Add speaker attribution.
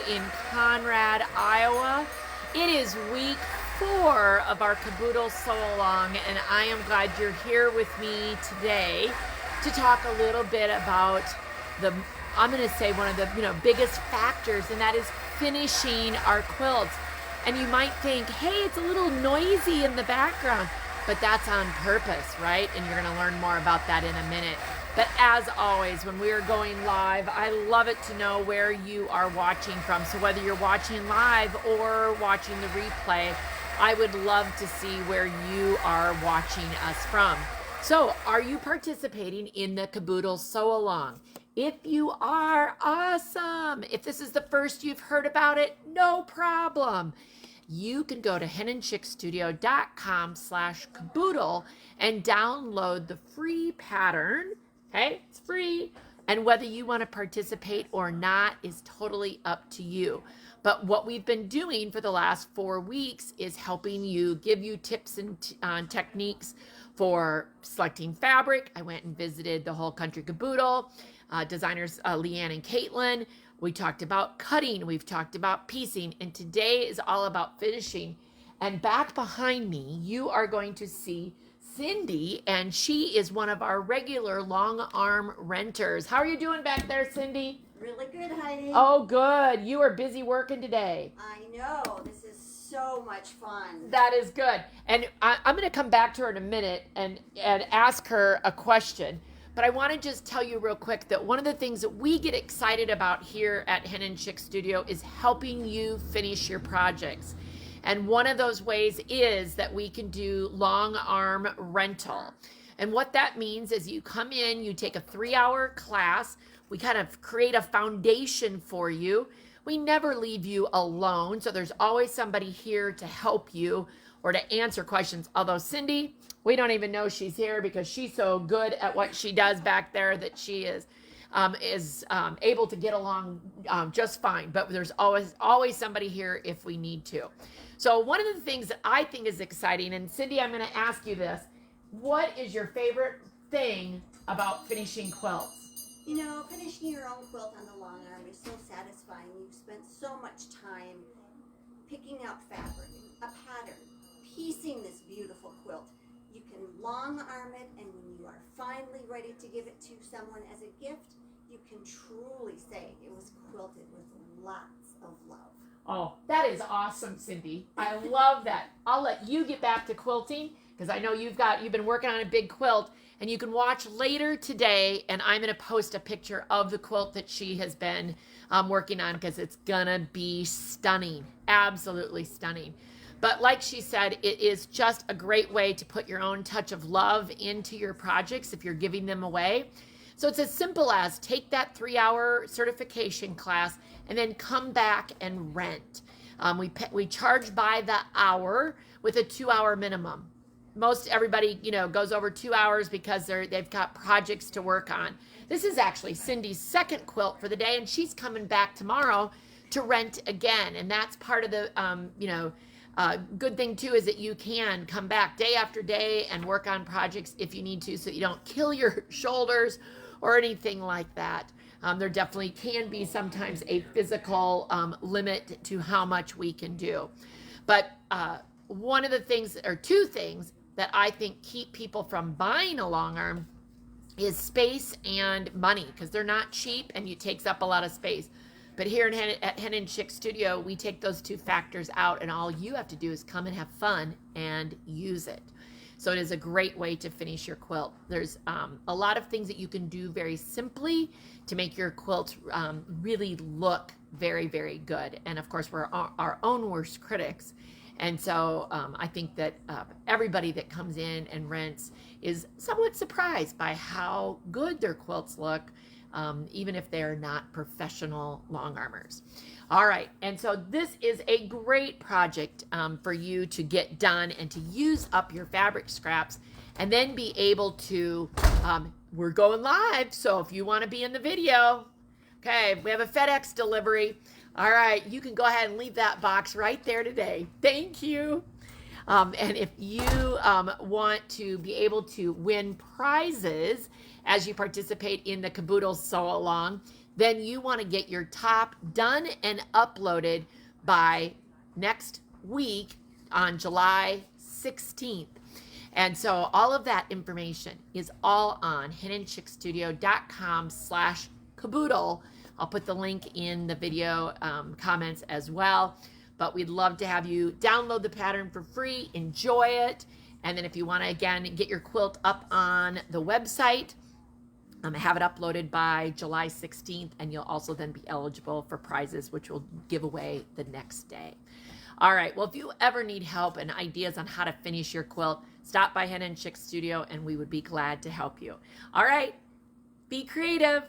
Speaker 1: in Conrad, Iowa. It is week 4 of our Caboodle Sew Along, and I am glad you're here with me today to talk a little bit about I'm going to say one of the biggest factors, and that is finishing our quilts. And you might think, hey, it's a little noisy in the background, but that's on purpose, right? And you're going to learn more about that in a minute. But as always, when we are going live, I love it to know where you are watching from. So whether you're watching live or watching the replay, I would love to see where you are watching us from. So are you participating in the Caboodle Sew Along? If you are, awesome. If this is the first you've heard about it, no problem. You can go to henandchickstudio.com/caboodle and download the free pattern. Okay, it's free. And whether you want to participate or not is totally up to you. But what we've been doing for the last 4 weeks is helping you, give you tips and techniques for selecting fabric. I went and visited the whole country Caboodle, designers Leanne and Caitlin. We talked about cutting, we've talked about piecing, and today is all about finishing. And back behind me, you are going to see Cindy, and she is one of our regular Longarm renters. How are you doing back there, Cindy?
Speaker 2: Really good, Heidi.
Speaker 1: Oh, good. You are busy working today.
Speaker 2: I know. This is so much fun.
Speaker 1: That is good. And I'm going to come back to her in a minute and ask her a question. But I want to just tell you real quick that one of the things that we get excited about here at Hen and Chick Studio is helping you finish your projects. And one of those ways is that we can do long arm rental. And what that means is you come in, you take a 3-hour class. We kind of create a foundation for you. We never leave you alone. So there's always somebody here to help you or to answer questions. Although Cindy, we don't even know she's here because she's so good at what she does back there that she is able to get along just fine. But there's always somebody here if we need to. So one of the things that I think is exciting, and Cindy, I'm going to ask you this. What is your favorite thing about finishing quilts?
Speaker 2: You know, finishing your own quilt on the long arm is so satisfying. You've spent so much time picking out fabric, a pattern, piecing this beautiful quilt. You can long arm it, and when you are finally ready to give it to someone as a gift, you can truly say it was quilted with lots of love.
Speaker 1: Oh, that is awesome, Cindy. I love that. I'll let you get back to quilting because I know you've been working on a big quilt, and you can watch later today, and I'm going to post a picture of the quilt that she has been working on because it's going to be stunning, absolutely stunning. But like she said, it is just a great way to put your own touch of love into your projects if you're giving them away. So it's as simple as take that 3-hour certification class and then come back and rent. We charge by the hour with a 2-hour minimum. Most everybody, goes over 2 hours because they've got projects to work on. This is actually Cindy's second quilt for the day, and she's coming back tomorrow to rent again. And that's part of the, good thing too is that you can come back day after day and work on projects if you need to, so you don't kill your shoulders or anything like that. There definitely can be sometimes a physical limit to how much we can do. But one of the things, or two things, that I think keep people from buying a long arm is space and money, because they're not cheap and it takes up a lot of space. But here at Hen and Chick Studio, we take those two factors out, and all you have to do is come and have fun and use it. So it is a great way to finish your quilt. There's a lot of things that you can do very simply to make your quilt really look very, very good. And of course, we're our own worst critics. And so I think that everybody that comes in and rents is somewhat surprised by how good their quilts look, even if they're not professional long armors. All right, and so this is a great project for you to get done and to use up your fabric scraps and then be able to, we're going live, so if you want to be in the video, okay, we have a FedEx delivery. All right, you can go ahead and leave that box right there today. Thank you. And if you want to be able to win prizes as you participate in the Caboodle Sew Along, then you want to get your top done and uploaded by next week on July 16th. And so all of that information is all on hiddenchickstudio.com/Kaboodle. I'll put the link in the video comments as well. But we'd love to have you download the pattern for free, enjoy it. And then if you want to, again, get your quilt up on the website, have it uploaded by July 16th, and you'll also then be eligible for prizes, which we'll give away the next day. All right, well, if you ever need help and ideas on how to finish your quilt, stop by Hidden Chick Studio, and we would be glad to help you. All right, be creative.